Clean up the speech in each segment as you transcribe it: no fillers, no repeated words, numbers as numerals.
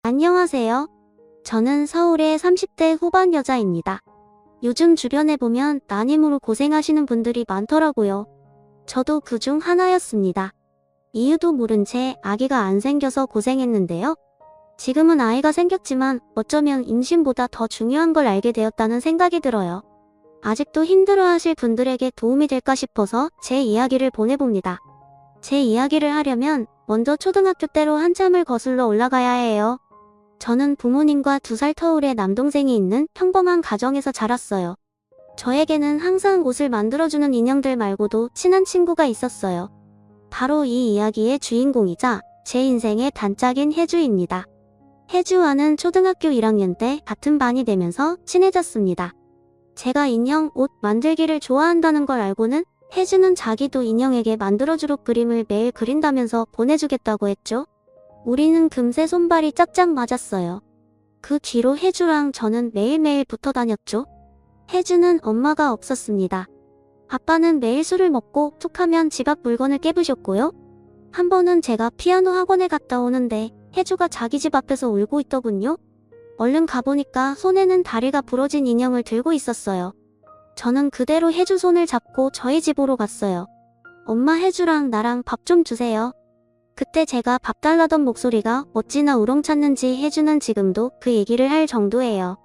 안녕하세요. 저는 서울의 30대 후반 여자입니다. 요즘 주변에 보면 난임으로 고생하시는 분들이 많더라고요. 저도 그중 하나였습니다. 이유도 모른 채 아기가 안 생겨서 고생했는데요. 지금은 아이가 생겼지만 어쩌면 임신보다 더 중요한 걸 알게 되었다는 생각이 들어요. 아직도 힘들어하실 분들에게 도움이 될까 싶어서 제 이야기를 보내봅니다. 제 이야기를 하려면 먼저 초등학교 때로 한참을 거슬러 올라가야 해요. 저는 부모님과 2살 터울의 남동생이 있는 평범한 가정에서 자랐어요. 저에게는 항상 옷을 만들어주는 인형들 말고도 친한 친구가 있었어요. 바로 이 이야기의 주인공이자 제 인생의 단짝인 혜주입니다. 혜주와는 초등학교 1학년 때 같은 반이 되면서 친해졌습니다. 제가 인형 옷 만들기를 좋아한다는 걸 알고는 혜주는 자기도 인형에게 만들어주록 그림을 매일 그린다면서 보내주겠다고 했죠. 우리는 금세 손발이 짝짝 맞았어요. 그 뒤로 혜주랑 저는 매일매일 붙어 다녔죠. 혜주는 엄마가 없었습니다. 아빠는 매일 술을 먹고 툭하면 집 앞 물건을 깨부셨고요. 한 번은 제가 피아노 학원에 갔다 오는데 혜주가 자기 집 앞에서 울고 있더군요. 얼른 가보니까 손에는 다리가 부러진 인형을 들고 있었어요. 저는 그대로 혜주 손을 잡고 저희 집으로 갔어요. 엄마, 혜주랑 나랑 밥 좀 주세요. 그때 제가 밥 달라던 목소리가 어찌나 우렁찼는지 혜주는 지금도 그 얘기를 할 정도예요.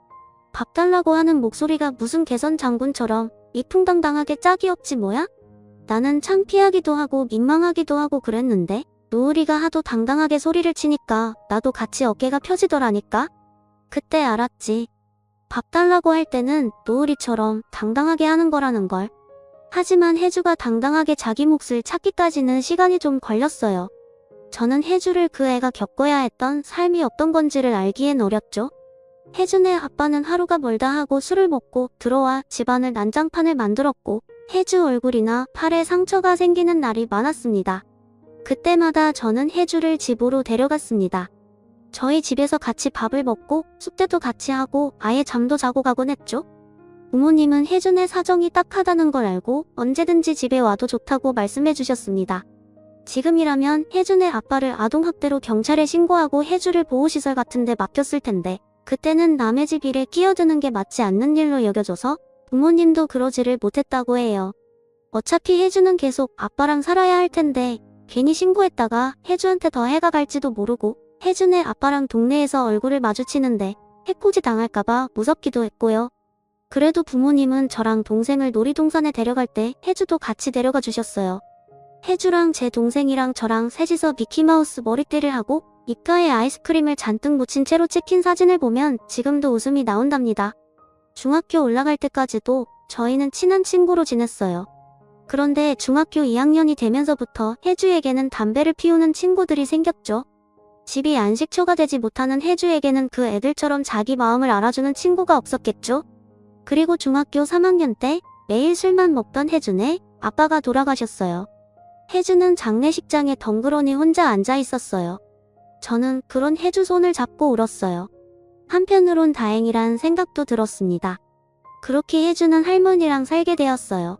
밥 달라고 하는 목소리가 무슨 개선 장군처럼 이풍당당하게 짝이 없지 뭐야? 나는 창피하기도 하고 민망하기도 하고 그랬는데 노을이가 하도 당당하게 소리를 치니까 나도 같이 어깨가 펴지더라니까? 그때 알았지. 밥 달라고 할 때는 노을이처럼 당당하게 하는 거라는 걸. 하지만 혜주가 당당하게 자기 몫을 찾기까지는 시간이 좀 걸렸어요. 저는 혜주를 그 애가 겪어야 했던 삶이 어떤 건지를 알기엔 어렸죠. 혜주네 아빠는 하루가 멀다 하고 술을 먹고 들어와 집안을 난장판을 만들었고 혜주 얼굴이나 팔에 상처가 생기는 날이 많았습니다. 그때마다 저는 혜주를 집으로 데려갔습니다. 저희 집에서 같이 밥을 먹고 숙제도 같이 하고 아예 잠도 자고 가곤 했죠. 부모님은 혜주네 사정이 딱하다는 걸 알고 언제든지 집에 와도 좋다고 말씀해 주셨습니다. 지금이라면 혜주네 아빠를 아동학대로 경찰에 신고하고 혜주를 보호시설 같은 데 맡겼을 텐데 그때는 남의 집 일에 끼어드는 게 맞지 않는 일로 여겨져서 부모님도 그러지를 못했다고 해요. 어차피 혜주는 계속 아빠랑 살아야 할 텐데 괜히 신고했다가 혜주한테 더 해가 갈지도 모르고 혜주네 아빠랑 동네에서 얼굴을 마주치는데 해코지 당할까봐 무섭기도 했고요. 그래도 부모님은 저랑 동생을 놀이동산에 데려갈 때 혜주도 같이 데려가 주셨어요. 혜주랑 제 동생이랑 저랑 셋이서 미키마우스 머리띠를 하고 입가에 아이스크림을 잔뜩 묻힌 채로 찍힌 사진을 보면 지금도 웃음이 나온답니다. 중학교 올라갈 때까지도 저희는 친한 친구로 지냈어요. 그런데 중학교 2학년이 되면서부터 혜주에게는 담배를 피우는 친구들이 생겼죠. 집이 안식처가 되지 못하는 혜주에게는 그 애들처럼 자기 마음을 알아주는 친구가 없었겠죠. 그리고 중학교 3학년 때 매일 술만 먹던 혜주네 아빠가 돌아가셨어요. 혜주는 장례식장에 덩그러니 혼자 앉아 있었어요. 저는 그런 혜주 손을 잡고 울었어요. 한편으론 다행이란 생각도 들었습니다. 그렇게 혜주는 할머니랑 살게 되었어요.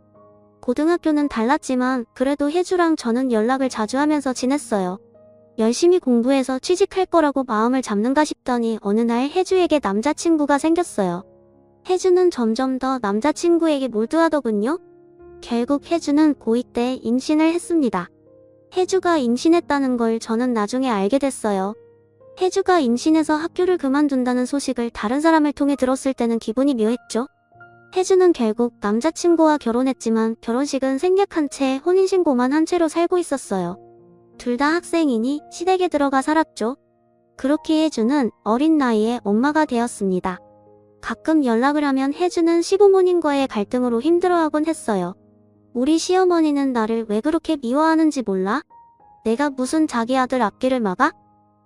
고등학교는 달랐지만 그래도 혜주랑 저는 연락을 자주 하면서 지냈어요. 열심히 공부해서 취직할 거라고 마음을 잡는가 싶더니 어느 날 혜주에게 남자친구가 생겼어요. 혜주는 점점 더 남자친구에게 몰두하더군요. 결국 혜주는 고2 때 임신을 했습니다. 혜주가 임신했다는 걸 저는 나중에 알게 됐어요. 혜주가 임신해서 학교를 그만둔다는 소식을 다른 사람을 통해 들었을 때는 기분이 묘했죠. 혜주는 결국 남자친구와 결혼했지만 결혼식은 생략한 채 혼인신고만 한 채로 살고 있었어요. 둘 다 학생이니 시댁에 들어가 살았죠. 그렇게 혜주는 어린 나이에 엄마가 되었습니다. 가끔 연락을 하면 혜주는 시부모님과의 갈등으로 힘들어하곤 했어요. 우리 시어머니는 나를 왜 그렇게 미워하는지 몰라? 내가 무슨 자기 아들 앞길을 막아?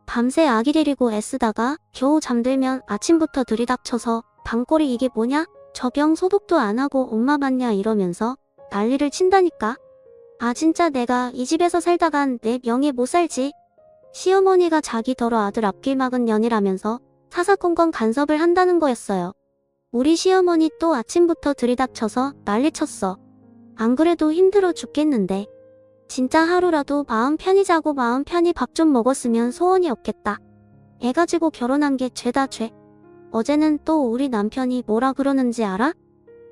밤새 아기 데리고 애쓰다가 겨우 잠들면 아침부터 들이닥쳐서 방꼬리 이게 뭐냐? 저 병 소독도 안 하고 엄마 맞냐 이러면서 난리를 친다니까. 아 진짜 내가 이 집에서 살다간 내 명예 못 살지. 시어머니가 자기 더러 아들 앞길 막은 년이라면서 사사건건 간섭을 한다는 거였어요. 우리 시어머니 또 아침부터 들이닥쳐서 난리쳤어. 안 그래도 힘들어 죽겠는데. 진짜 하루라도 마음 편히 자고 마음 편히 밥 좀 먹었으면 소원이 없겠다. 애 가지고 결혼한 게 죄다 죄. 어제는 또 우리 남편이 뭐라 그러는지 알아?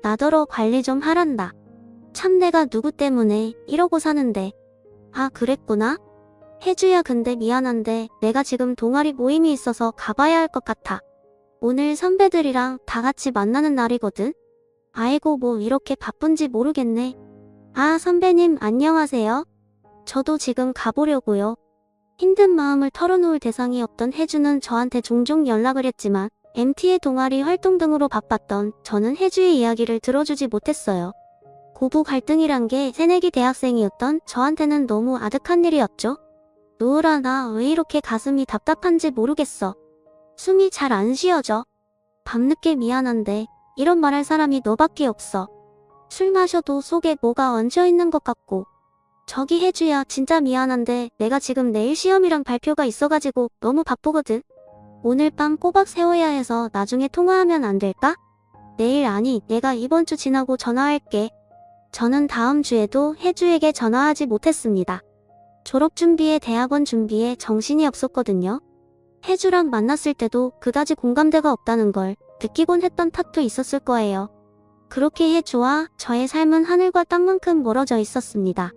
나더러 관리 좀 하란다. 참 내가 누구 때문에 이러고 사는데. 아 그랬구나? 혜주야 근데 미안한데 내가 지금 동아리 모임이 있어서 가봐야 할 것 같아. 오늘 선배들이랑 다 같이 만나는 날이거든? 아이고 뭐 이렇게 바쁜지 모르겠네. 아 선배님 안녕하세요. 저도 지금 가보려고요. 힘든 마음을 털어놓을 대상이 없던 혜주는 저한테 종종 연락을 했지만 MT의 동아리 활동 등으로 바빴던 저는 혜주의 이야기를 들어주지 못했어요. 고부 갈등이란 게 새내기 대학생이었던 저한테는 너무 아득한 일이었죠. 노을아 나 왜 이렇게 가슴이 답답한지 모르겠어. 숨이 잘 안 쉬어져. 밤늦게 미안한데 이런 말할 사람이 너밖에 없어. 술 마셔도 속에 뭐가 얹혀있는 것 같고. 저기 혜주야 진짜 미안한데 내가 지금 내일 시험이랑 발표가 있어가지고 너무 바쁘거든. 오늘 밤 꼬박 세워야 해서 나중에 통화하면 안 될까? 내일 아니 내가 이번 주 지나고 전화할게. 저는 다음 주에도 혜주에게 전화하지 못했습니다. 졸업 준비에 대학원 준비에 정신이 없었거든요. 혜주랑 만났을 때도 그다지 공감대가 없다는 걸 느끼곤 했던 탓도 있었을 거예요. 그렇게 혜주와 저의 삶은 하늘과 땅만큼 멀어져 있었습니다.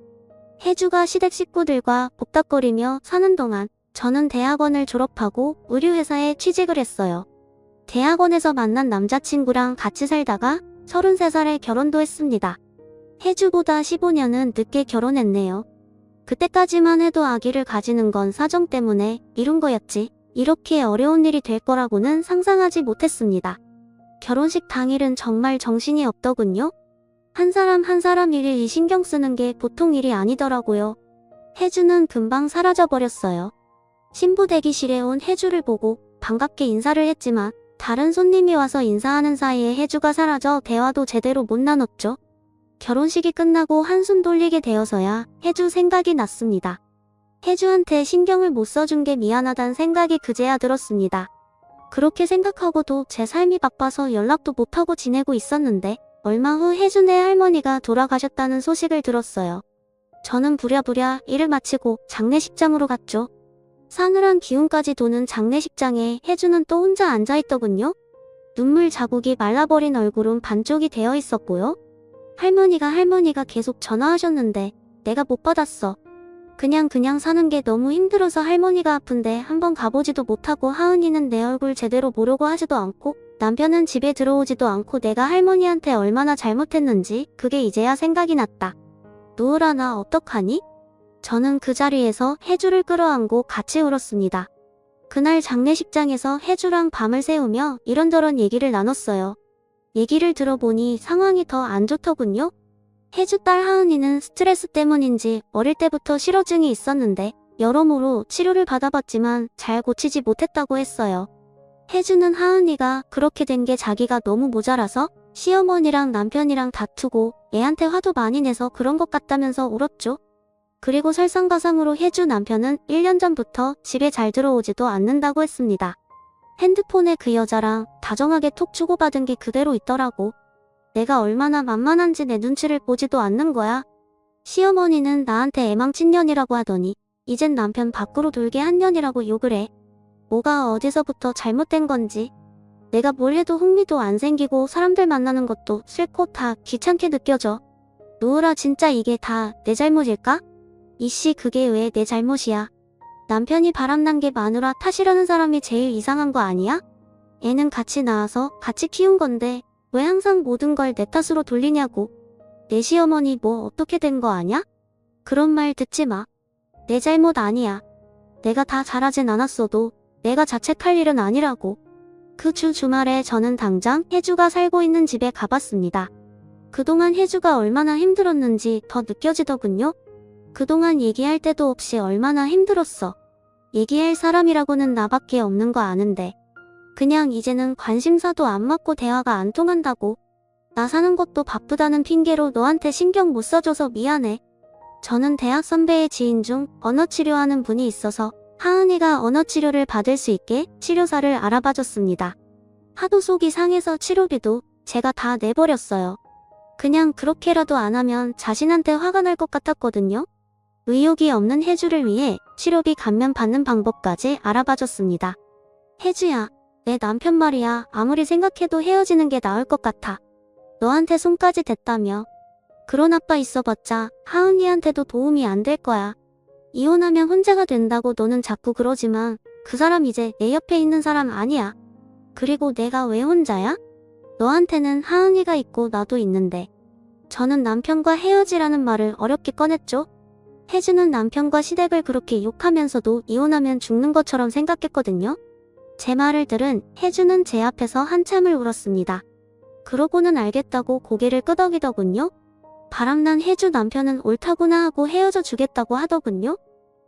혜주가 시댁 식구들과 복닥거리며 사는 동안 저는 대학원을 졸업하고 의류회사에 취직을 했어요. 대학원에서 만난 남자친구랑 같이 살다가 33살에 결혼도 했습니다. 혜주보다 15년은 늦게 결혼했네요. 그때까지만 해도 아기를 가지는 건 사정 때문에 미룬 거였지 이렇게 어려운 일이 될 거라고는 상상하지 못했습니다. 결혼식 당일은 정말 정신이 없더군요. 한 사람 한 사람 일일이 신경 쓰는 게 보통 일이 아니더라고요. 혜주는 금방 사라져버렸어요. 신부 대기실에 온 혜주를 보고 반갑게 인사를 했지만 다른 손님이 와서 인사하는 사이에 혜주가 사라져 대화도 제대로 못 나눴죠. 결혼식이 끝나고 한숨 돌리게 되어서야 혜주 생각이 났습니다. 혜주한테 신경을 못 써준 게 미안하단 생각이 그제야 들었습니다. 그렇게 생각하고도 제 삶이 바빠서 연락도 못하고 지내고 있었는데 얼마 후 혜주네 할머니가 돌아가셨다는 소식을 들었어요. 저는 부랴부랴 일을 마치고 장례식장으로 갔죠. 싸늘한 기운까지 도는 장례식장에 혜주는 또 혼자 앉아있더군요. 눈물 자국이 말라버린 얼굴은 반쪽이 되어 있었고요. 할머니가 계속 전화하셨는데 내가 못 받았어. 그냥 사는 게 너무 힘들어서 할머니가 아픈데 한번 가보지도 못하고 하은이는 내 얼굴 제대로 보려고 하지도 않고 남편은 집에 들어오지도 않고 내가 할머니한테 얼마나 잘못했는지 그게 이제야 생각이 났다. 노을아 나 어떡하니? 저는 그 자리에서 혜주를 끌어안고 같이 울었습니다. 그날 장례식장에서 혜주랑 밤을 새우며 이런저런 얘기를 나눴어요. 얘기를 들어보니 상황이 더 안 좋더군요. 혜주 딸 하은이는 스트레스 때문인지 어릴 때부터 실어증이 있었는데 여러모로 치료를 받아봤지만 잘 고치지 못했다고 했어요. 혜주는 하은이가 그렇게 된 게 자기가 너무 모자라서 시어머니랑 남편이랑 다투고 애한테 화도 많이 내서 그런 것 같다면서 울었죠. 그리고 설상가상으로 혜주 남편은 1년 전부터 집에 잘 들어오지도 않는다고 했습니다. 핸드폰에 그 여자랑 다정하게 톡 주고받은 게 그대로 있더라고. 내가 얼마나 만만한지 내 눈치를 보지도 않는 거야. 시어머니는 나한테 애망친년이라고 하더니 이젠 남편 밖으로 돌게 한 년이라고 욕을 해. 뭐가 어디서부터 잘못된 건지. 내가 뭘 해도 흥미도 안 생기고 사람들 만나는 것도 싫고 다 귀찮게 느껴져. 노을아 진짜 이게 다 내 잘못일까? 이씨 그게 왜 내 잘못이야. 남편이 바람난 게 마누라 탓이라는 사람이 제일 이상한 거 아니야? 애는 같이 낳아서 같이 키운 건데 왜 항상 모든 걸 내 탓으로 돌리냐고. 내 시어머니 뭐 어떻게 된 거 아냐? 그런 말 듣지 마. 내 잘못 아니야. 내가 다 잘하진 않았어도 내가 자책할 일은 아니라고. 그 주말에 저는 당장 혜주가 살고 있는 집에 가봤습니다. 그동안 혜주가 얼마나 힘들었는지 더 느껴지더군요. 그동안 얘기할 때도 없이 얼마나 힘들었어. 얘기할 사람이라고는 나밖에 없는 거 아는데. 그냥 이제는 관심사도 안 맞고 대화가 안 통한다고. 나 사는 것도 바쁘다는 핑계로 너한테 신경 못 써줘서 미안해. 저는 대학 선배의 지인 중 언어치료하는 분이 있어서 하은이가 언어치료를 받을 수 있게 치료사를 알아봐줬습니다. 하도 속이 상해서 치료비도 제가 다 내버렸어요. 그냥 그렇게라도 안 하면 자신한테 화가 날 것 같았거든요. 의욕이 없는 혜주를 위해 치료비 감면 받는 방법까지 알아봐줬습니다. 혜주야, 내 남편 말이야. 아무리 생각해도 헤어지는 게 나을 것 같아. 너한테 손까지 댔다며. 그런 아빠 있어봤자 하은이한테도 도움이 안 될 거야. 이혼하면 혼자가 된다고 너는 자꾸 그러지만 그 사람 이제 내 옆에 있는 사람 아니야. 그리고 내가 왜 혼자야? 너한테는 하은이가 있고 나도 있는데. 저는 남편과 헤어지라는 말을 어렵게 꺼냈죠. 혜주는 남편과 시댁을 그렇게 욕하면서도 이혼하면 죽는 것처럼 생각했거든요. 제 말을 들은 혜주는 제 앞에서 한참을 울었습니다. 그러고는 알겠다고 고개를 끄덕이더군요. 바람난 혜주 남편은 옳다구나 하고 헤어져 주겠다고 하더군요.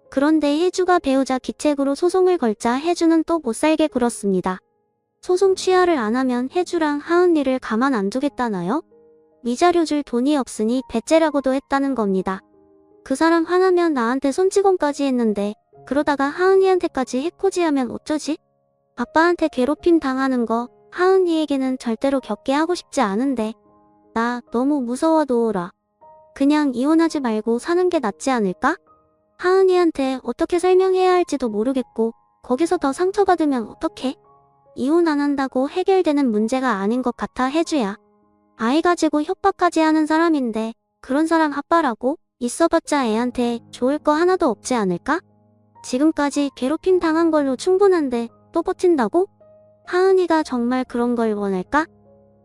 그런데 혜주가 배우자 기책으로 소송을 걸자 혜주는 또 못살게 굴었습니다. 소송 취하를 안 하면 혜주랑 하은이를 가만 안 두겠다나요? 위자료 줄 돈이 없으니 배째라고도 했다는 겁니다. 그 사람 화나면 나한테 손찌검까지 했는데 그러다가 하은이한테까지 해코지하면 어쩌지? 아빠한테 괴롭힘 당하는 거 하은이에게는 절대로 겪게 하고 싶지 않은데 나 너무 무서워 도우라. 그냥 이혼하지 말고 사는 게 낫지 않을까? 하은이한테 어떻게 설명해야 할지도 모르겠고 거기서 더 상처받으면 어떡해? 이혼 안 한다고 해결되는 문제가 아닌 것 같아 혜주야. 아이 가지고 협박까지 하는 사람인데 그런 사람 아빠라고? 있어봤자 애한테 좋을 거 하나도 없지 않을까? 지금까지 괴롭힘 당한 걸로 충분한데 또 버틴다고? 하은이가 정말 그런 걸 원할까?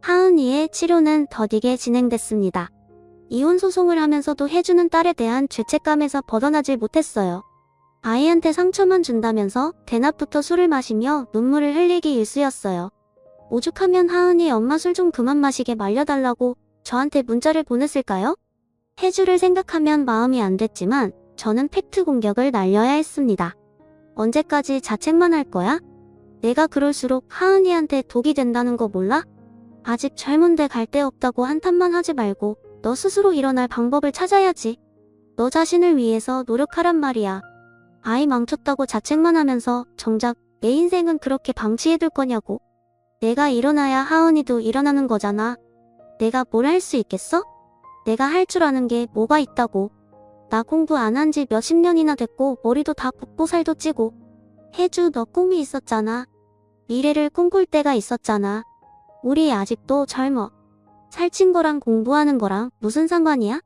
하은이의 치료는 더디게 진행됐습니다. 이혼 소송을 하면서도 혜주는 딸에 대한 죄책감에서 벗어나질 못했어요. 아이한테 상처만 준다면서 대낮부터 술을 마시며 눈물을 흘리기 일쑤였어요. 오죽하면 하은이 엄마 술 좀 그만 마시게 말려달라고 저한테 문자를 보냈을까요? 혜주를 생각하면 마음이 안 됐지만 저는 팩트 공격을 날려야 했습니다. 언제까지 자책만 할 거야? 내가 그럴수록 하은이한테 독이 된다는 거 몰라? 아직 젊은데 갈 데 없다고 한탄만 하지 말고 너 스스로 일어날 방법을 찾아야지. 너 자신을 위해서 노력하란 말이야. 아이 망쳤다고 자책만 하면서 정작 내 인생은 그렇게 방치해둘 거냐고. 내가 일어나야 하은이도 일어나는 거잖아. 내가 뭘 할 수 있겠어? 내가 할 줄 아는 게 뭐가 있다고. 나 공부 안 한 지 몇십 년이나 됐고 머리도 다 붓고 살도 찌고. 혜주 너 꿈이 있었잖아. 미래를 꿈꿀 때가 있었잖아. 우리 아직도 젊어. 살찐 거랑 공부하는 거랑 무슨 상관이야?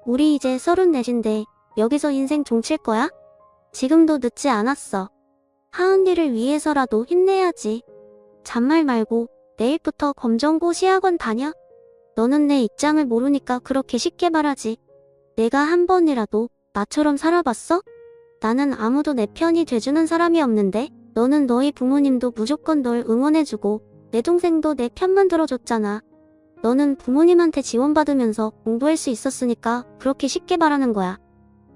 우리 이제 34인데 여기서 인생 종칠 거야? 지금도 늦지 않았어. 하은이를 위해서라도 힘내야지. 잔말 말고 내일부터 검정고 시학원 다녀? 너는 내 입장을 모르니까 그렇게 쉽게 말하지. 내가 한 번이라도 나처럼 살아봤어? 나는 아무도 내 편이 돼주는 사람이 없는데 너는 너희 부모님도 무조건 널 응원해주고 내 동생도 내 편만 들어줬잖아. 너는 부모님한테 지원받으면서 공부할 수 있었으니까 그렇게 쉽게 말하는 거야.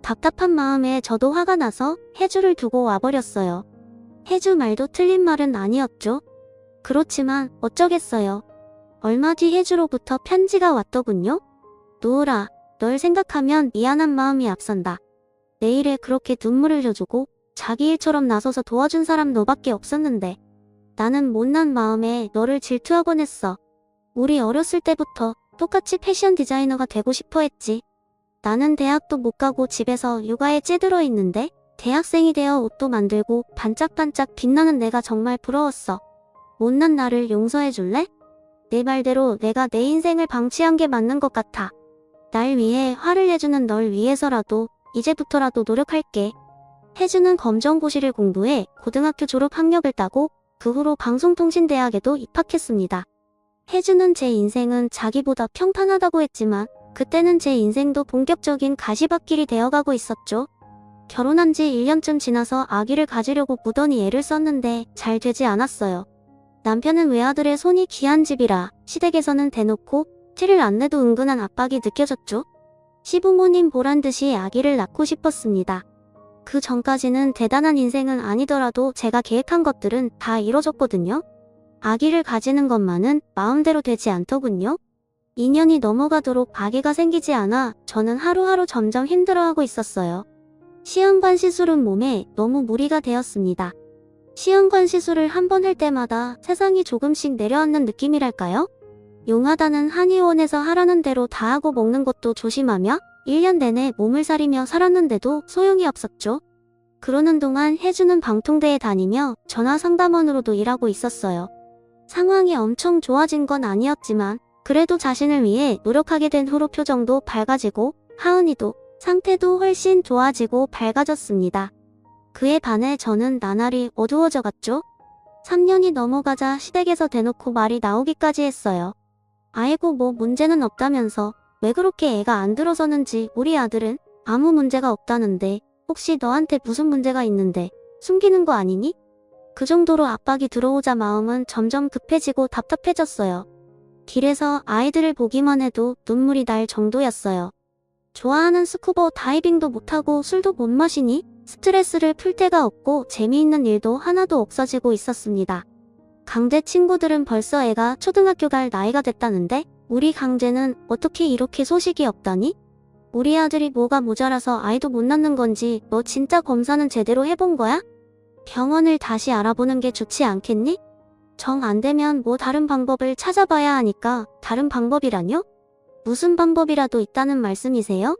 답답한 마음에 저도 화가 나서 혜주를 두고 와버렸어요. 혜주 말도 틀린 말은 아니었죠. 그렇지만 어쩌겠어요. 얼마 뒤 혜주로부터 편지가 왔더군요. 노을아, 널 생각하면 미안한 마음이 앞선다. 내 일에 그렇게 눈물을 흘려주고 자기 일처럼 나서서 도와준 사람 너밖에 없었는데 나는 못난 마음에 너를 질투하곤 했어. 우리 어렸을 때부터 똑같이 패션 디자이너가 되고 싶어 했지. 나는 대학도 못 가고 집에서 육아에 찌들어 있는데 대학생이 되어 옷도 만들고 반짝반짝 빛나는 내가 정말 부러웠어. 못난 나를 용서해 줄래? 내 말대로 내가 내 인생을 방치한 게 맞는 것 같아. 날 위해 화를 내주는 널 위해서라도 이제부터라도 노력할게. 혜주는 검정고시를 공부해 고등학교 졸업 학력을 따고 그 후로 방송통신대학에도 입학했습니다. 혜주는 제 인생은 자기보다 평탄하다고 했지만 그때는 제 인생도 본격적인 가시밭길이 되어가고 있었죠. 결혼한 지 1년쯤 지나서 아기를 가지려고 무던히 애를 썼는데 잘 되지 않았어요. 남편은 외아들의 손이 귀한 집이라 시댁에서는 대놓고 티를 안 내도 은근한 압박이 느껴졌죠. 시부모님 보란듯이 아기를 낳고 싶었습니다. 그 전까지는 대단한 인생은 아니더라도 제가 계획한 것들은 다 이뤄졌거든요. 아기를 가지는 것만은 마음대로 되지 않더군요. 2년이 넘어가도록 아기가 생기지 않아 저는 하루하루 점점 힘들어하고 있었어요. 시험관 시술은 몸에 너무 무리가 되었습니다. 시험관 시술을 한 번 할 때마다 세상이 조금씩 내려앉는 느낌이랄까요? 용하다는 한의원에서 하라는 대로 다 하고 먹는 것도 조심하며 1년 내내 몸을 사리며 살았는데도 소용이 없었죠. 그러는 동안 혜주는 방통대에 다니며 전화 상담원으로도 일하고 있었어요. 상황이 엄청 좋아진 건 아니었지만 그래도 자신을 위해 노력하게 된 후로 표정도 밝아지고 하은이도 상태도 훨씬 좋아지고 밝아졌습니다. 그에 반해 저는 나날이 어두워져 갔죠. 3년이 넘어가자 시댁에서 대놓고 말이 나오기까지 했어요. 아이고 뭐 문제는 없다면서 왜 그렇게 애가 안 들어서는지 우리 아들은 아무 문제가 없다는데 혹시 너한테 무슨 문제가 있는데 숨기는 거 아니니? 그 정도로 압박이 들어오자 마음은 점점 급해지고 답답해졌어요. 길에서 아이들을 보기만 해도 눈물이 날 정도였어요. 좋아하는 스쿠버 다이빙도 못하고 술도 못 마시니 스트레스를 풀 데가 없고 재미있는 일도 하나도 없어지고 있었습니다. 강제 친구들은 벌써 애가 초등학교 갈 나이가 됐다는데 우리 강제는 어떻게 이렇게 소식이 없다니? 우리 아들이 뭐가 모자라서 아이도 못 낳는 건지 너 진짜 검사는 제대로 해본 거야? 병원을 다시 알아보는 게 좋지 않겠니? 정 안 되면 뭐 다른 방법을 찾아봐야 하니까. 다른 방법이라뇨? 무슨 방법이라도 있다는 말씀이세요?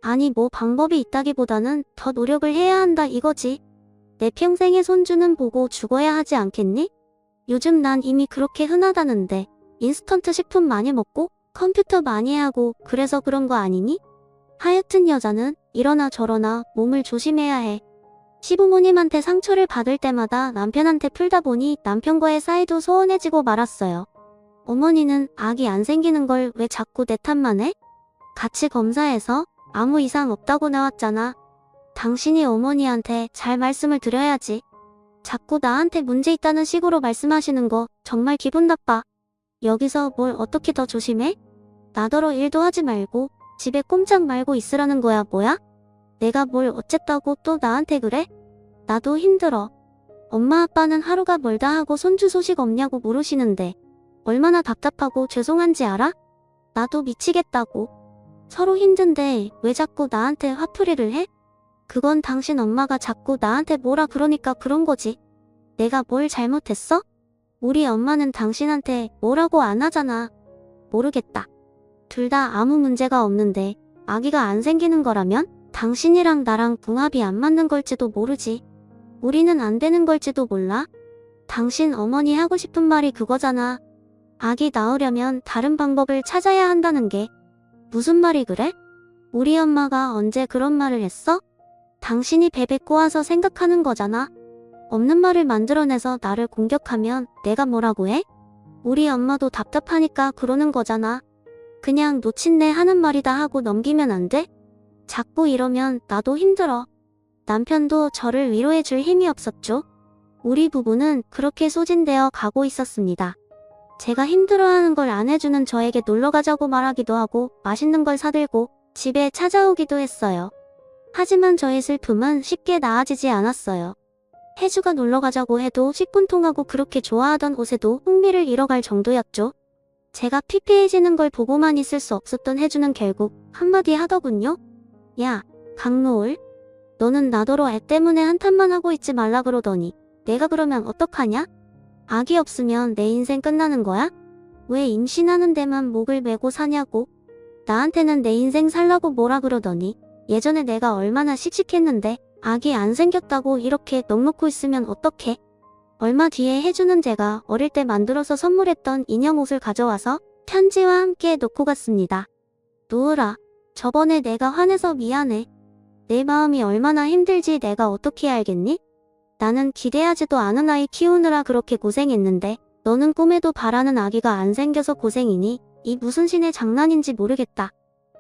아니 뭐 방법이 있다기보다는 더 노력을 해야 한다 이거지. 내 평생의 손주는 보고 죽어야 하지 않겠니? 요즘 난 이미 그렇게 흔하다는데 인스턴트 식품 많이 먹고 컴퓨터 많이 하고 그래서 그런 거 아니니? 하여튼 여자는 이러나 저러나 몸을 조심해야 해. 시부모님한테 상처를 받을 때마다 남편한테 풀다 보니 남편과의 사이도 소원해지고 말았어요. 어머니는 아기 안 생기는 걸 왜 자꾸 내 탓만 해? 같이 검사해서 아무 이상 없다고 나왔잖아. 당신이 어머니한테 잘 말씀을 드려야지. 자꾸 나한테 문제 있다는 식으로 말씀하시는 거 정말 기분 나빠. 여기서 뭘 어떻게 더 조심해? 나더러 일도 하지 말고 집에 꼼짝 말고 있으라는 거야 뭐야? 내가 뭘 어쨌다고 또 나한테 그래? 나도 힘들어. 엄마 아빠는 하루가 멀다 하고 손주 소식 없냐고 물으시는데 얼마나 답답하고 죄송한지 알아? 나도 미치겠다고. 서로 힘든데 왜 자꾸 나한테 화풀이를 해? 그건 당신 엄마가 자꾸 나한테 뭐라 그러니까 그런 거지. 내가 뭘 잘못했어? 우리 엄마는 당신한테 뭐라고 안 하잖아. 모르겠다. 둘 다 아무 문제가 없는데 아기가 안 생기는 거라면 당신이랑 나랑 궁합이 안 맞는 걸지도 모르지. 우리는 안 되는 걸지도 몰라. 당신 어머니 하고 싶은 말이 그거잖아. 아기 낳으려면 다른 방법을 찾아야 한다는 게. 무슨 말이 그래? 우리 엄마가 언제 그런 말을 했어? 당신이 베베 꼬아서 생각하는 거잖아. 없는 말을 만들어내서 나를 공격하면 내가 뭐라고 해? 우리 엄마도 답답하니까 그러는 거잖아. 그냥 놓친내 하는 말이다 하고 넘기면 안 돼? 자꾸 이러면 나도 힘들어. 남편도 저를 위로해줄 힘이 없었죠. 우리 부부는 그렇게 소진되어 가고 있었습니다. 제가 힘들어하는 걸 안 해주는 저에게 놀러가자고 말하기도 하고 맛있는 걸 사들고 집에 찾아오기도 했어요. 하지만 저의 슬픔은 쉽게 나아지지 않았어요. 혜주가 놀러가자고 해도 시큰통하고 그렇게 좋아하던 옷에도 흥미를 잃어갈 정도였죠. 제가 피폐해지는 걸 보고만 있을 수 없었던 혜주는 결국 한마디 하더군요. 야, 강노을. 너는 나더러 애 때문에 한탄만 하고 있지 말라 그러더니 내가 그러면 어떡하냐? 아기 없으면 내 인생 끝나는 거야? 왜 임신하는 데만 목을 메고 사냐고? 나한테는 내 인생 살라고 뭐라 그러더니 예전에 내가 얼마나 씩씩했는데 아기 안 생겼다고 이렇게 넋놓고 있으면 어떡해? 얼마 뒤에 혜주는 제가 어릴 때 만들어서 선물했던 인형 옷을 가져와서 편지와 함께 놓고 갔습니다. 노을아, 저번에 내가 화내서 미안해. 내 마음이 얼마나 힘들지 내가 어떻게 알겠니? 나는 기대하지도 않은 아이 키우느라 그렇게 고생했는데 너는 꿈에도 바라는 아기가 안 생겨서 고생이니 이 무슨 신의 장난인지 모르겠다.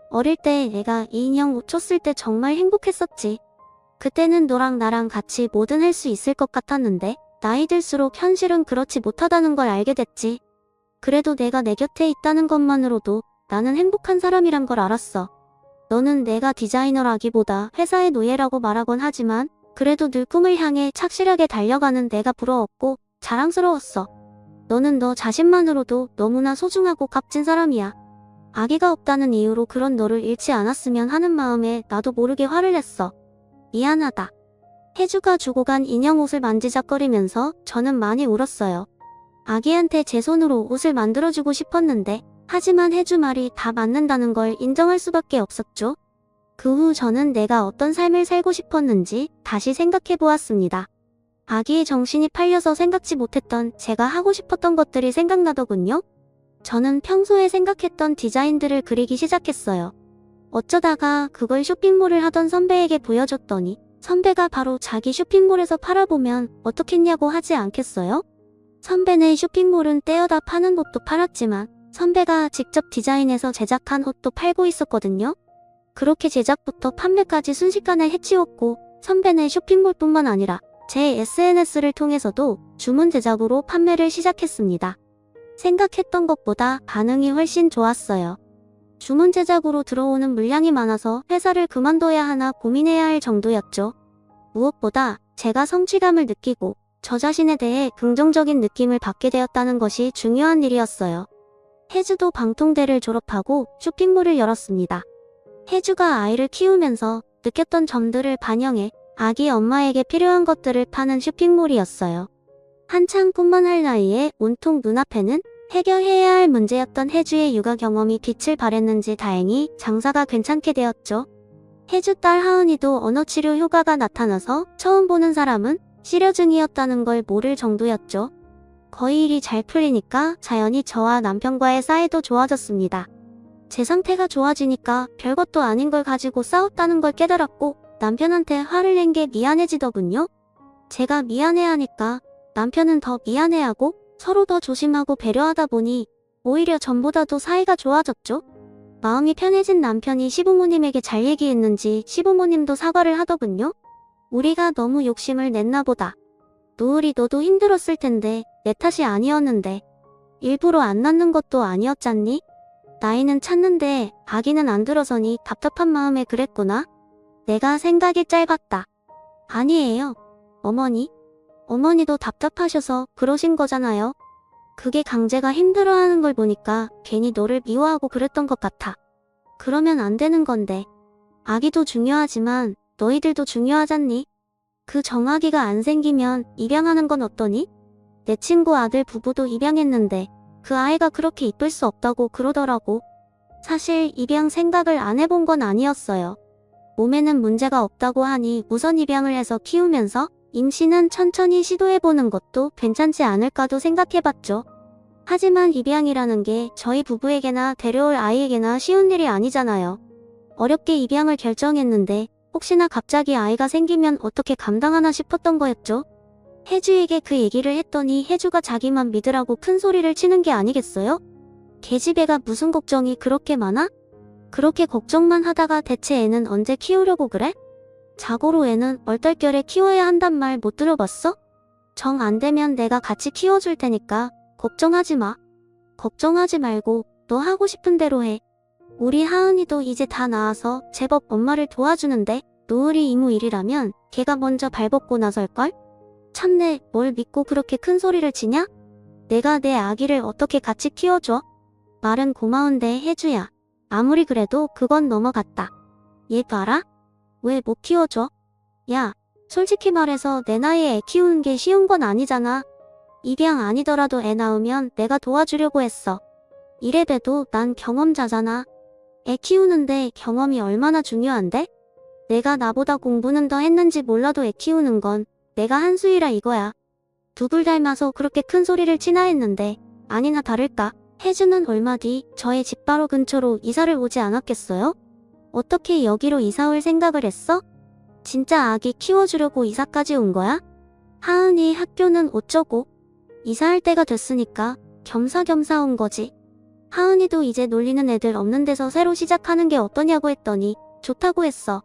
어릴 때 내가 이 인형 옷 줬을 때 정말 행복했었지. 그때는 너랑 나랑 같이 뭐든 할 수 있을 것 같았는데 나이 들수록 현실은 그렇지 못하다는 걸 알게 됐지. 그래도 내가 내 곁에 있다는 것만으로도 나는 행복한 사람이란 걸 알았어. 너는 내가 디자이너라기보다 회사의 노예라고 말하곤 하지만 그래도 늘 꿈을 향해 착실하게 달려가는 내가 부러웠고 자랑스러웠어. 너는 너 자신만으로도 너무나 소중하고 값진 사람이야. 아기가 없다는 이유로 그런 너를 잃지 않았으면 하는 마음에 나도 모르게 화를 냈어. 미안하다. 혜주가 주고 간 인형 옷을 만지작거리면서 저는 많이 울었어요. 아기한테 제 손으로 옷을 만들어주고 싶었는데 하지만 혜주 말이 다 맞는다는 걸 인정할 수밖에 없었죠. 그 후 저는 내가 어떤 삶을 살고 싶었는지 다시 생각해 보았습니다. 아기의 정신이 팔려서 생각지 못했던 제가 하고 싶었던 것들이 생각나더군요. 저는 평소에 생각했던 디자인들을 그리기 시작했어요. 어쩌다가 그걸 쇼핑몰을 하던 선배에게 보여줬더니 선배가 바로 자기 쇼핑몰에서 팔아보면 어떻겠냐고 하지 않겠어요? 선배네 쇼핑몰은 떼어다 파는 옷도 팔았지만 선배가 직접 디자인해서 제작한 옷도 팔고 있었거든요. 그렇게 제작부터 판매까지 순식간에 해치웠고 선배네 쇼핑몰뿐만 아니라 제 SNS를 통해서도 주문 제작으로 판매를 시작했습니다. 생각했던 것보다 반응이 훨씬 좋았어요. 주문 제작으로 들어오는 물량이 많아서 회사를 그만둬야 하나 고민해야 할 정도였죠. 무엇보다 제가 성취감을 느끼고 저 자신에 대해 긍정적인 느낌을 받게 되었다는 것이 중요한 일이었어요. 혜주도 방통대를 졸업하고 쇼핑몰을 열었습니다. 혜주가 아이를 키우면서 느꼈던 점들을 반영해 아기 엄마에게 필요한 것들을 파는 쇼핑몰이었어요. 한창 꿈만 할 나이에 온통 눈앞에는 해결해야 할 문제였던 혜주의 육아 경험이 빛을 발했는지 다행히 장사가 괜찮게 되었죠. 혜주 딸 하은이도 언어치료 효과가 나타나서 처음 보는 사람은 실효증이었다는 걸 모를 정도였죠. 거의 일이 잘 풀리니까 자연히 저와 남편과의 사이도 좋아졌습니다. 제 상태가 좋아지니까 별것도 아닌 걸 가지고 싸웠다는 걸 깨달았고 남편한테 화를 낸 게 미안해지더군요. 제가 미안해하니까 남편은 더 미안해하고 서로 더 조심하고 배려하다 보니 오히려 전보다도 사이가 좋아졌죠. 마음이 편해진 남편이 시부모님에게 잘 얘기했는지 시부모님도 사과를 하더군요. 우리가 너무 욕심을 냈나 보다. 노을이 너도 힘들었을 텐데 내 탓이 아니었는데 일부러 안 낳는 것도 아니었잖니? 나이는 찼는데 아기는 안 들어서니 답답한 마음에 그랬구나. 내가 생각이 짧았다. 아니에요. 어머니. 어머니도 답답하셔서 그러신 거잖아요. 그게 강제가 힘들어하는 걸 보니까 괜히 너를 미워하고 그랬던 것 같아. 그러면 안 되는 건데. 아기도 중요하지만 너희들도 중요하잖니? 그 정아기가 안 생기면 입양하는 건 어떠니? 내 친구 아들 부부도 입양했는데 그 아이가 그렇게 이쁠 수 없다고 그러더라고. 사실 입양 생각을 안 해본 건 아니었어요. 몸에는 문제가 없다고 하니 우선 입양을 해서 키우면서 임신은 천천히 시도해보는 것도 괜찮지 않을까도 생각해봤죠. 하지만 입양이라는 게 저희 부부에게나 데려올 아이에게나 쉬운 일이 아니잖아요. 어렵게 입양을 결정했는데 혹시나 갑자기 아이가 생기면 어떻게 감당하나 싶었던 거였죠. 혜주에게 그 얘기를 했더니 혜주가 자기만 믿으라고 큰 소리를 치는 게 아니겠어요? 계집애가 무슨 걱정이 그렇게 많아? 그렇게 걱정만 하다가 대체 애는 언제 키우려고 그래? 자고로 애는 얼떨결에 키워야 한단 말 못 들어봤어? 정 안 되면 내가 같이 키워줄 테니까 걱정하지 마. 걱정하지 말고 너 하고 싶은 대로 해. 우리 하은이도 이제 다 나아서 제법 엄마를 도와주는데 노을이 이모 일이라면 걔가 먼저 발벗고 나설걸? 참내 뭘 믿고 그렇게 큰 소리를 치냐? 내가 내 아기를 어떻게 같이 키워줘? 말은 고마운데 혜주야. 아무리 그래도 그건 넘어갔다. 얘 봐라? 왜 못 키워줘? 야, 솔직히 말해서 내 나이에 애 키우는 게 쉬운 건 아니잖아. 입양 아니더라도 애 낳으면 내가 도와주려고 했어. 이래봬도 난 경험자잖아. 애 키우는데 경험이 얼마나 중요한데? 내가 나보다 공부는 더 했는지 몰라도 애 키우는 건 내가 한 수이라 이거야. 누굴 닮아서 그렇게 큰 소리를 치나 했는데 아니나 다를까 혜주는 얼마 뒤 저의 집 바로 근처로 이사를 오지 않았겠어요? 어떻게 여기로 이사 올 생각을 했어? 진짜 아기 키워주려고 이사까지 온 거야? 하은이 학교는 어쩌고? 이사할 때가 됐으니까 겸사겸사 온 거지. 하은이도 이제 놀리는 애들 없는 데서 새로 시작하는 게 어떠냐고 했더니 좋다고 했어.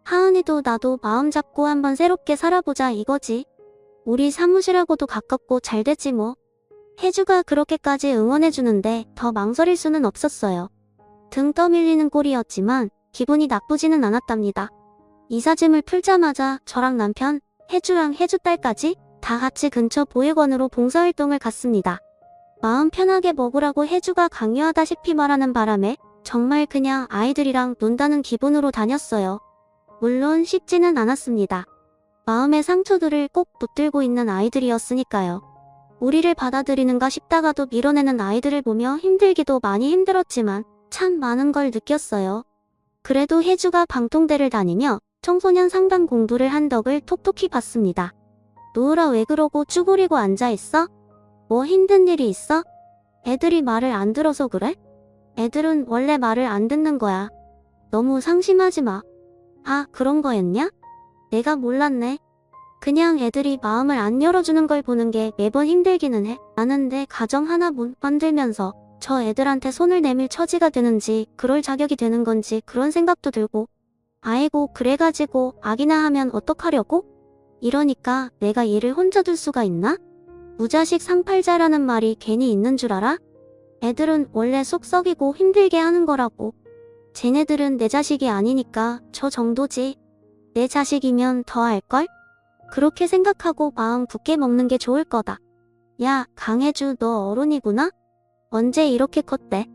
하은이도 나도 마음 잡고 한번 새롭게 살아보자 이거지. 우리 사무실하고도 가깝고 잘 됐지 뭐. 혜주가 그렇게까지 응원해주는데 더 망설일 수는 없었어요. 등 떠밀리는 꼴이었지만 기분이 나쁘지는 않았답니다. 이삿짐을 풀자마자 저랑 남편, 혜주랑 혜주 딸까지 다 같이 근처 보육원으로 봉사활동을 갔습니다. 마음 편하게 먹으라고 혜주가 강요하다시피 말하는 바람에 정말 그냥 아이들이랑 논다는 기분으로 다녔어요. 물론 쉽지는 않았습니다. 마음의 상처들을 꼭 붙들고 있는 아이들이었으니까요. 우리를 받아들이는가 싶다가도 밀어내는 아이들을 보며 힘들기도 많이 힘들었지만 참 많은 걸 느꼈어요. 그래도 혜주가 방통대를 다니며 청소년 상담 공부를 한 덕을 톡톡히 봤습니다. 노을아 왜 그러고 쭈그리고 앉아있어? 뭐 힘든 일이 있어? 애들이 말을 안 들어서 그래? 애들은 원래 말을 안 듣는 거야. 너무 상심하지 마. 아, 그런 거였냐? 내가 몰랐네. 그냥 애들이 마음을 안 열어주는 걸 보는 게 매번 힘들기는 해. 나는 내 가정 하나 못 만들면서 저 애들한테 손을 내밀 처지가 되는지 그럴 자격이 되는 건지 그런 생각도 들고 아이고 그래가지고 악이나 하면 어떡하려고? 이러니까 내가 얘를 혼자 둘 수가 있나? 무자식 상팔자라는 말이 괜히 있는 줄 알아? 애들은 원래 속 썩이고 힘들게 하는 거라고. 쟤네들은 내 자식이 아니니까 저 정도지. 내 자식이면 더 할걸? 그렇게 생각하고 마음 굳게 먹는 게 좋을 거다. 야, 강혜주 너 어른이구나? 언제 이렇게 컸대?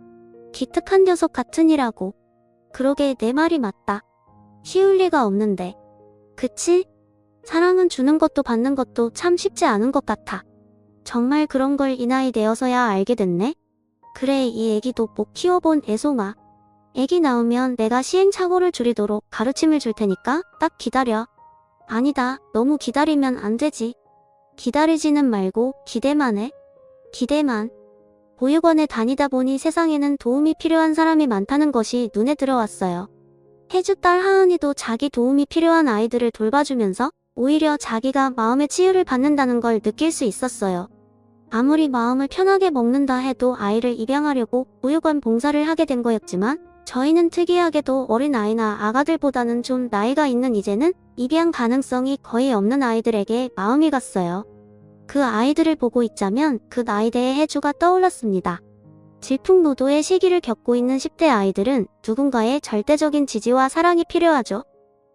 기특한 녀석 같으니라고. 그러게 내 말이 맞다. 쉬울 리가 없는데. 그치? 사랑은 주는 것도 받는 것도 참 쉽지 않은 것 같아. 정말 그런 걸 이 나이 되어서야 알게 됐네. 그래 이 애기도 못 키워본 애송아. 애기 나오면 내가 시행착오를 줄이도록 가르침을 줄 테니까 딱 기다려. 아니다. 너무 기다리면 안 되지. 기다리지는 말고 기대만 해. 기대만. 보육원에 다니다 보니 세상에는 도움이 필요한 사람이 많다는 것이 눈에 들어왔어요. 혜주 딸 하은이도 자기 도움이 필요한 아이들을 돌봐주면서 오히려 자기가 마음의 치유를 받는다는 걸 느낄 수 있었어요. 아무리 마음을 편하게 먹는다 해도 아이를 입양하려고 보육원 봉사를 하게 된 거였지만 저희는 특이하게도 어린아이나 아가들보다는 좀 나이가 있는 이제는 입양 가능성이 거의 없는 아이들에게 마음이 갔어요. 그 아이들을 보고 있자면 그 나이대의 혜주가 떠올랐습니다. 질풍노도의 시기를 겪고 있는 10대 아이들은 누군가의 절대적인 지지와 사랑이 필요하죠.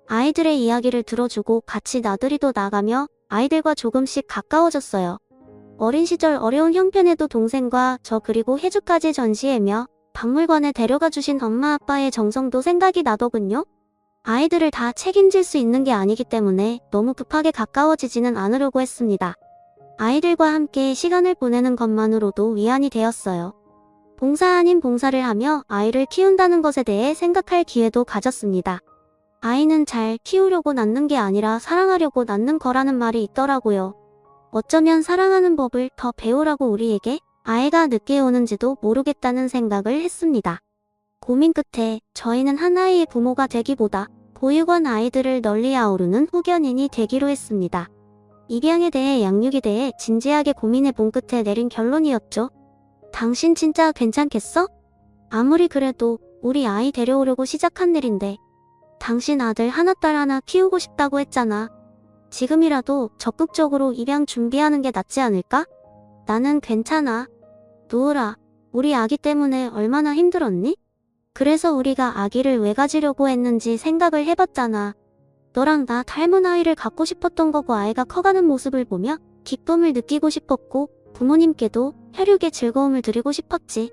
아이들의 이야기를 들어주고 같이 나들이도 나가며 아이들과 조금씩 가까워졌어요. 어린 시절 어려운 형편에도 동생과 저 그리고 혜주까지 전시하며 박물관에 데려가 주신 엄마 아빠의 정성도 생각이 나더군요. 아이들을 다 책임질 수 있는 게 아니기 때문에 너무 급하게 가까워지지는 않으려고 했습니다. 아이들과 함께 시간을 보내는 것만으로도 위안이 되었어요. 봉사 아닌 봉사를 하며 아이를 키운다는 것에 대해 생각할 기회도 가졌습니다. 아이는 잘 키우려고 낳는 게 아니라 사랑하려고 낳는 거라는 말이 있더라고요. 어쩌면 사랑하는 법을 더 배우라고 우리에게 아이가 늦게 오는지도 모르겠다는 생각을 했습니다. 고민 끝에 저희는 하나의 부모가 되기보다 보육원 아이들을 널리 아우르는 후견인이 되기로 했습니다. 입양에 대해 양육에 대해 진지하게 고민해 본 끝에 내린 결론이었죠. 당신 진짜 괜찮겠어? 아무리 그래도 우리 아이 데려오려고 시작한 일인데 당신 아들 하나 딸 하나 키우고 싶다고 했잖아. 지금이라도 적극적으로 입양 준비하는 게 낫지 않을까? 나는 괜찮아. 노을아, 우리 아기 때문에 얼마나 힘들었니? 그래서 우리가 아기를 왜 가지려고 했는지 생각을 해봤잖아. 너랑 나 닮은 아이를 갖고 싶었던 거고 아이가 커가는 모습을 보며 기쁨을 느끼고 싶었고 부모님께도 혈육의 즐거움을 드리고 싶었지.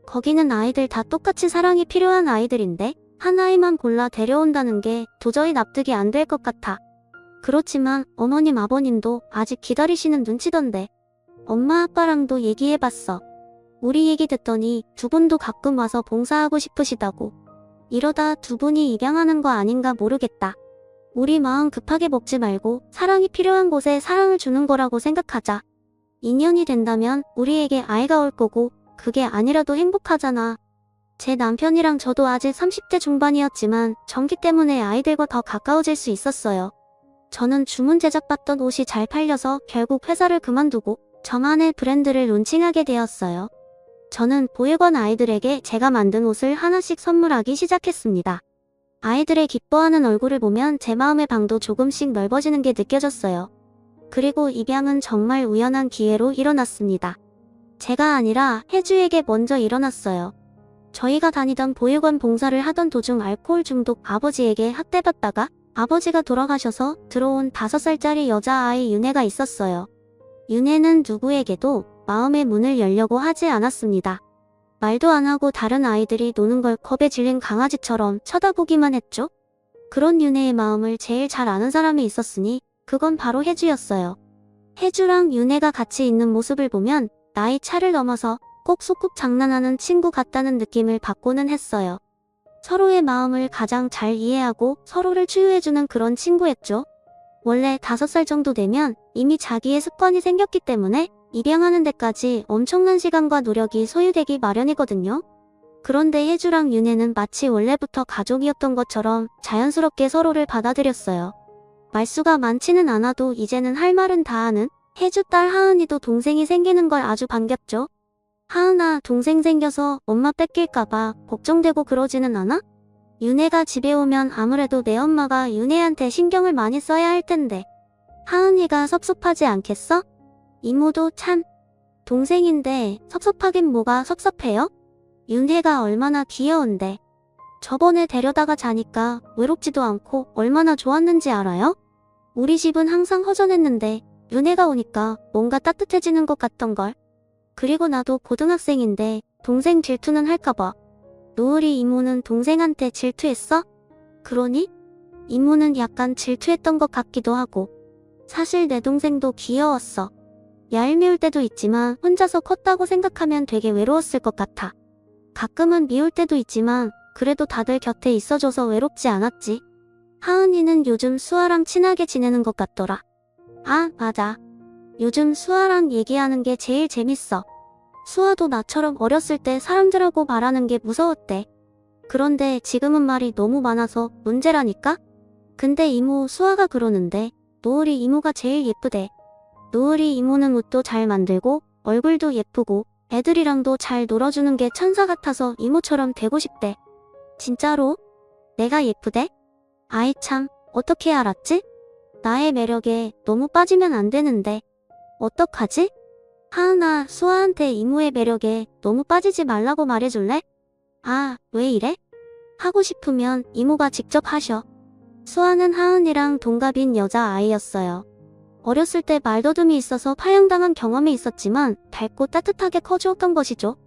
거기는 아이들 다 똑같이 사랑이 필요한 아이들인데 한 아이만 골라 데려온다는 게 도저히 납득이 안 될 것 같아. 그렇지만 어머님 아버님도 아직 기다리시는 눈치던데. 엄마 아빠랑도 얘기해봤어. 우리 얘기 듣더니 두 분도 가끔 와서 봉사하고 싶으시다고. 이러다 두 분이 입양하는 거 아닌가 모르겠다. 우리 마음 급하게 먹지 말고 사랑이 필요한 곳에 사랑을 주는 거라고 생각하자. 인연이 된다면 우리에게 아이가 올 거고 그게 아니라도 행복하잖아. 제 남편이랑 저도 아직 30대 중반이었지만 전기 때문에 아이들과 더 가까워질 수 있었어요. 저는 주문 제작받던 옷이 잘 팔려서 결국 회사를 그만두고 저만의 브랜드를 론칭하게 되었어요. 저는 보육원 아이들에게 제가 만든 옷을 하나씩 선물하기 시작했습니다. 아이들의 기뻐하는 얼굴을 보면 제 마음의 방도 조금씩 넓어지는 게 느껴졌어요. 그리고 입양은 정말 우연한 기회로 일어났습니다. 제가 아니라 혜주에게 먼저 일어났어요. 저희가 다니던 보육원 봉사를 하던 도중 알코올 중독 아버지에게 학대받다가 아버지가 돌아가셔서 들어온 5살짜리 여자아이 윤혜가 있었어요. 윤혜는 누구에게도 마음의 문을 열려고 하지 않았습니다. 말도 안 하고 다른 아이들이 노는 걸 겁에 질린 강아지처럼 쳐다보기만 했죠. 그런 윤혜의 마음을 제일 잘 아는 사람이 있었으니 그건 바로 혜주였어요. 혜주랑 윤혜가 같이 있는 모습을 보면 나이 차를 넘어서 꼭 소꿉 장난하는 친구 같다는 느낌을 받고는 했어요. 서로의 마음을 가장 잘 이해하고 서로를 치유해주는 그런 친구였죠. 원래 5살 정도 되면 이미 자기의 습관이 생겼기 때문에 입양하는 데까지 엄청난 시간과 노력이 소요되기 마련이거든요. 그런데 혜주랑 윤혜는 마치 원래부터 가족이었던 것처럼 자연스럽게 서로를 받아들였어요. 말수가 많지는 않아도 이제는 할 말은 다 하는 혜주 딸 하은이도 동생이 생기는 걸 아주 반겼죠. 하은아, 동생 생겨서 엄마 뺏길까봐 걱정되고 그러지는 않아? 윤혜가 집에 오면 아무래도 내 엄마가 윤혜한테 신경을 많이 써야 할 텐데 하은이가 섭섭하지 않겠어? 이모도 참 동생인데 섭섭하긴 뭐가 섭섭해요? 윤혜가 얼마나 귀여운데 저번에 데려다가 자니까 외롭지도 않고 얼마나 좋았는지 알아요? 우리 집은 항상 허전했는데 윤혜가 오니까 뭔가 따뜻해지는 것 같던걸. 그리고 나도 고등학생인데 동생 질투는 할까봐. 노을이 이모는 동생한테 질투했어? 그러니? 이모는 약간 질투했던 것 같기도 하고. 사실 내 동생도 귀여웠어. 얄미울 때도 있지만 혼자서 컸다고 생각하면 되게 외로웠을 것 같아. 가끔은 미울 때도 있지만 그래도 다들 곁에 있어줘서 외롭지 않았지. 하은이는 요즘 수아랑 친하게 지내는 것 같더라. 아, 맞아. 요즘 수아랑 얘기하는 게 제일 재밌어. 수아도 나처럼 어렸을 때 사람들하고 말하는 게 무서웠대. 그런데 지금은 말이 너무 많아서 문제라니까? 근데 이모 수아가 그러는데 노을이 이모가 제일 예쁘대. 노을이 이모는 옷도 잘 만들고 얼굴도 예쁘고 애들이랑도 잘 놀아주는 게 천사 같아서 이모처럼 되고 싶대. 진짜로? 내가 예쁘대? 아이 참, 어떻게 알았지? 나의 매력에 너무 빠지면 안 되는데 어떡하지? 하은아, 수아한테 이모의 매력에 너무 빠지지 말라고 말해줄래? 아, 왜 이래? 하고 싶으면 이모가 직접 하셔. 수아는 하은이랑 동갑인 여자아이였어요. 어렸을 때 말더듬이 있어서 파양당한 경험이 있었지만 밝고 따뜻하게 커주었던 것이죠.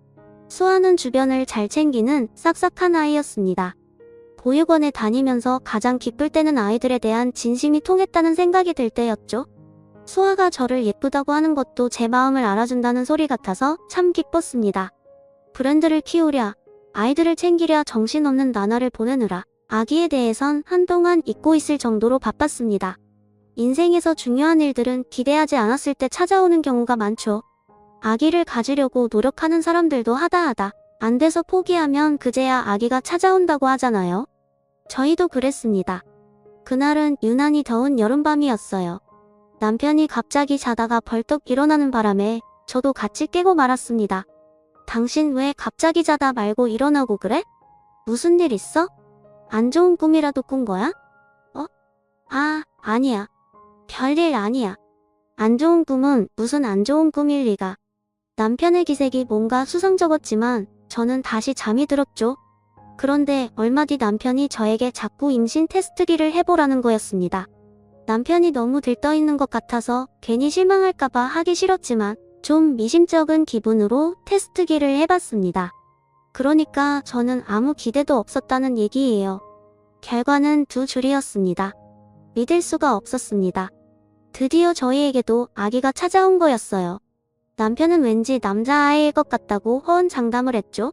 수아는 주변을 잘 챙기는 싹싹한 아이였습니다. 보육원에 다니면서 가장 기쁠 때는 아이들에 대한 진심이 통했다는 생각이 들 때였죠. 수아가 저를 예쁘다고 하는 것도 제 마음을 알아준다는 소리 같아서 참 기뻤습니다. 브랜드를 키우랴, 아이들을 챙기랴 정신없는 나날을 보내느라 아기에 대해선 한동안 잊고 있을 정도로 바빴습니다. 인생에서 중요한 일들은 기대하지 않았을 때 찾아오는 경우가 많죠. 아기를 가지려고 노력하는 사람들도 하다 안 돼서 포기하면 그제야 아기가 찾아온다고 하잖아요. 저희도 그랬습니다. 그날은 유난히 더운 여름밤이었어요. 남편이 갑자기 자다가 벌떡 일어나는 바람에 저도 같이 깨고 말았습니다. 당신 왜 갑자기 자다 말고 일어나고 그래? 무슨 일 있어? 안 좋은 꿈이라도 꾼 거야? 아, 아니야. 별일 아니야. 안 좋은 꿈은 무슨 안 좋은 꿈일 리가. 남편의 기색이 뭔가 수상쩍었지만 저는 다시 잠이 들었죠. 그런데 얼마 뒤 남편이 저에게 자꾸 임신 테스트기를 해보라는 거였습니다. 남편이 너무 들떠있는 것 같아서 괜히 실망할까봐 하기 싫었지만 좀 미심쩍은 기분으로 테스트기를 해봤습니다. 그러니까 저는 아무 기대도 없었다는 얘기예요. 결과는 2줄이었습니다. 믿을 수가 없었습니다. 드디어 저희에게도 아기가 찾아온 거였어요. 남편은 왠지 남자아이일 것 같다고 허언장담을 했죠.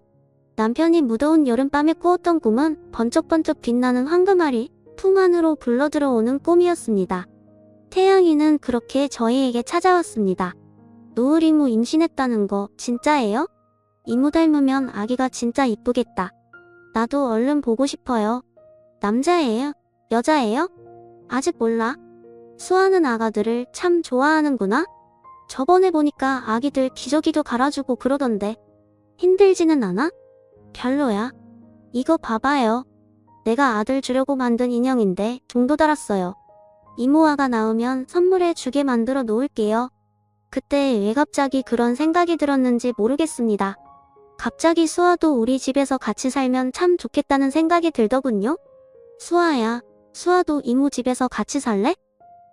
남편이 무더운 여름밤에 꾸었던 꿈은 번쩍번쩍 빛나는 황금알이 품 안으로 굴러들어오는 꿈이었습니다. 태양이는 그렇게 저희에게 찾아왔습니다. 노을 이모 임신했다는 거 진짜예요? 이모 닮으면 아기가 진짜 이쁘겠다. 나도 얼른 보고 싶어요. 남자예요? 여자예요? 아직 몰라. 수아는 아가들을 참 좋아하는구나. 저번에 보니까 아기들 기저귀도 갈아주고 그러던데. 힘들지는 않아? 별로야. 이거 봐봐요. 내가 아들 주려고 만든 인형인데 종도 달았어요. 이모아가 나오면 선물해 주게 만들어 놓을게요. 그때 왜 갑자기 그런 생각이 들었는지 모르겠습니다. 갑자기 수아도 우리 집에서 같이 살면 참 좋겠다는 생각이 들더군요. 수아야, 수아도 이모 집에서 같이 살래?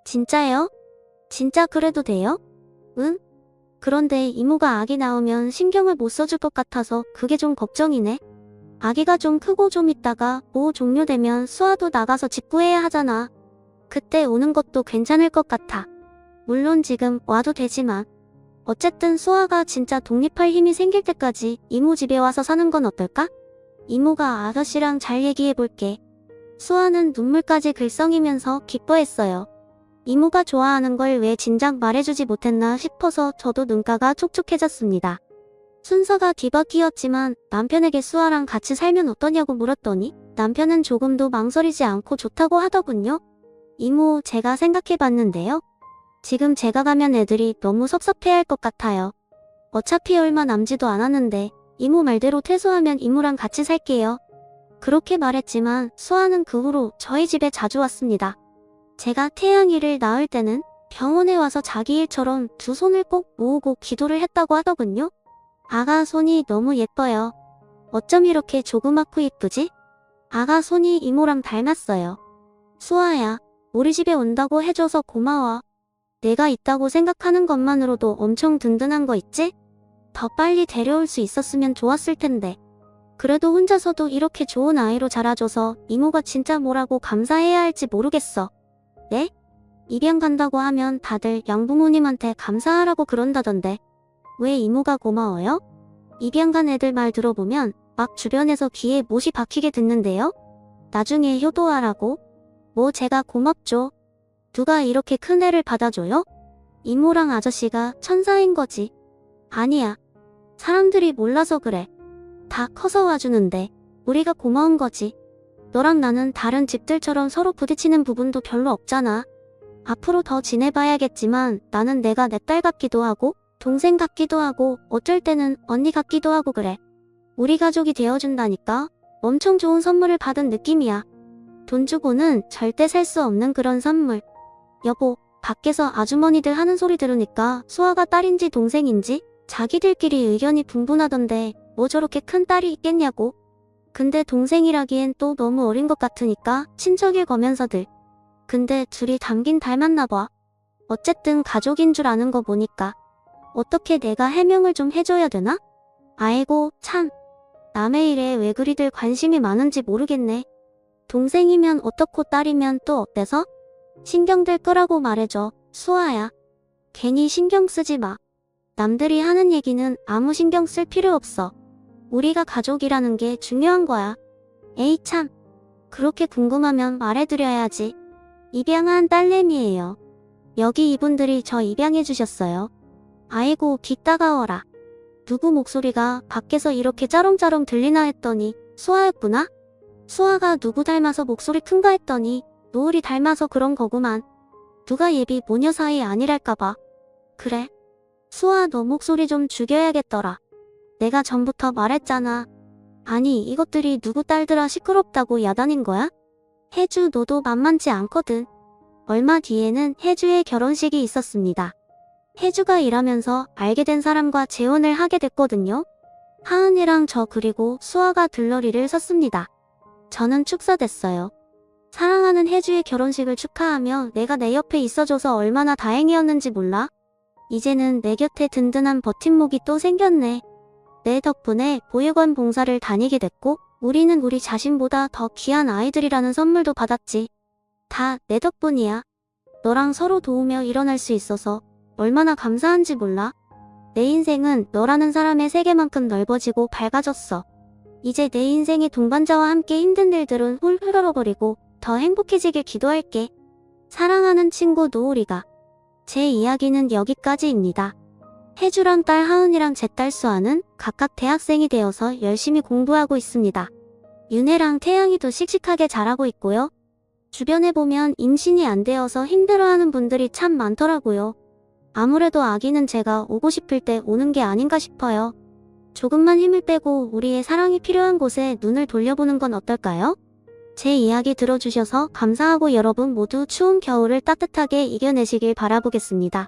진짜요? 진짜 그래도 돼요? 응? 그런데 이모가 아기 나오면 신경을 못 써줄 것 같아서 그게 좀 걱정이네. 아기가 좀 크고 좀 있다가 보호 종료되면 수아도 나가서 집 구해야 하잖아. 그때 오는 것도 괜찮을 것 같아. 물론 지금 와도 되지만. 어쨌든 수아가 진짜 독립할 힘이 생길 때까지 이모 집에 와서 사는 건 어떨까? 이모가 아저씨랑 잘 얘기해볼게. 수아는 눈물까지 글썽이면서 기뻐했어요. 이모가 좋아하는 걸 왜 진작 말해주지 못했나 싶어서 저도 눈가가 촉촉해졌습니다. 순서가 뒤바뀌었지만 남편에게 수아랑 같이 살면 어떠냐고 물었더니 남편은 조금도 망설이지 않고 좋다고 하더군요. 이모, 제가 생각해봤는데요. 지금 제가 가면 애들이 너무 섭섭해할 것 같아요. 어차피 얼마 남지도 않았는데 이모 말대로 퇴소하면 이모랑 같이 살게요. 그렇게 말했지만 수아는 그 후로 저희 집에 자주 왔습니다. 제가 태양이를 낳을 때는 병원에 와서 자기 일처럼 두 손을 꼭 모으고 기도를 했다고 하더군요. 아가 손이 너무 예뻐요. 어쩜 이렇게 조그맣고 이쁘지? 아가 손이 이모랑 닮았어요. 수아야, 우리 집에 온다고 해줘서 고마워. 내가 있다고 생각하는 것만으로도 엄청 든든한 거 있지? 더 빨리 데려올 수 있었으면 좋았을 텐데. 그래도 혼자서도 이렇게 좋은 아이로 자라줘서 이모가 진짜 뭐라고 감사해야 할지 모르겠어. 네? 입양 간다고 하면 다들 양부모님한테 감사하라고 그런다던데. 왜 이모가 고마워요? 입양 간 애들 말 들어보면 막 주변에서 귀에 못이 박히게 듣는데요. 나중에 효도하라고? 뭐 제가 고맙죠. 누가 이렇게 큰 애를 받아줘요? 이모랑 아저씨가 천사인 거지. 아니야. 사람들이 몰라서 그래. 다 커서 와주는데 우리가 고마운 거지. 너랑 나는 다른 집들처럼 서로 부딪히는 부분도 별로 없잖아. 앞으로 더 지내봐야겠지만 나는 내가 내 딸 같기도 하고 동생 같기도 하고 어쩔 때는 언니 같기도 하고 그래. 우리 가족이 되어준다니까. 엄청 좋은 선물을 받은 느낌이야. 돈 주고는 절대 살 수 없는 그런 선물. 여보, 밖에서 아주머니들 하는 소리 들으니까 수아가 딸인지 동생인지 자기들끼리 의견이 분분하던데 뭐 저렇게 큰 딸이 있겠냐고. 근데 동생이라기엔 또 너무 어린 것 같으니까 친척일 거면서들. 근데 둘이 닮긴 닮았나 봐. 어쨌든 가족인 줄 아는 거 보니까. 어떻게 내가 해명을 좀 해줘야 되나? 아이고 참. 남의 일에 왜 그리들 관심이 많은지 모르겠네. 동생이면 어떻고 딸이면 또 어때서? 신경들 끄라고 말해줘. 수아야. 괜히 신경 쓰지 마. 남들이 하는 얘기는 아무 신경 쓸 필요 없어. 우리가 가족이라는 게 중요한 거야. 에이 참. 그렇게 궁금하면 말해드려야지. 입양한 딸내미예요. 여기 이분들이 저 입양해주셨어요. 아이고 귀 따가워라. 누구 목소리가 밖에서 이렇게 짜롱짜롱 들리나 했더니 수아였구나? 수아가 누구 닮아서 목소리 큰가 했더니 노을이 닮아서 그런 거구만. 누가 예비 모녀 사이 아니랄까봐. 그래. 수아 너 목소리 좀 죽여야겠더라. 내가 전부터 말했잖아. 아니 이것들이 누구 딸들아 시끄럽다고 야단인 거야? 혜주 너도 만만치 않거든. 얼마 뒤에는 혜주의 결혼식이 있었습니다. 혜주가 일하면서 알게 된 사람과 재혼을 하게 됐거든요. 하은이랑 저 그리고 수아가 들러리를 섰습니다. 저는 축사됐어요. 사랑하는 혜주의 결혼식을 축하하며 내가 내 옆에 있어줘서 얼마나 다행이었는지 몰라? 이제는 내 곁에 든든한 버팀목이 또 생겼네. 내 덕분에 보육원 봉사를 다니게 됐고 우리는 우리 자신보다 더 귀한 아이들이라는 선물도 받았지. 다 내 덕분이야. 너랑 서로 도우며 일어날 수 있어서 얼마나 감사한지 몰라? 내 인생은 너라는 사람의 세계만큼 넓어지고 밝아졌어. 이제 내 인생의 동반자와 함께 힘든 일들은 훌 흘러버리고 더 행복해지길 기도할게. 사랑하는 친구 노을이가. 제 이야기는 여기까지입니다. 혜주랑 딸 하은이랑 제 딸 수아는 각각 대학생이 되어서 열심히 공부하고 있습니다. 윤혜랑 태양이도 씩씩하게 자라고 있고요. 주변에 보면 임신이 안 되어서 힘들어하는 분들이 참 많더라고요. 아무래도 아기는 제가 오고 싶을 때 오는 게 아닌가 싶어요. 조금만 힘을 빼고 우리의 사랑이 필요한 곳에 눈을 돌려보는 건 어떨까요? 제 이야기 들어주셔서 감사하고 여러분 모두 추운 겨울을 따뜻하게 이겨내시길 바라보겠습니다.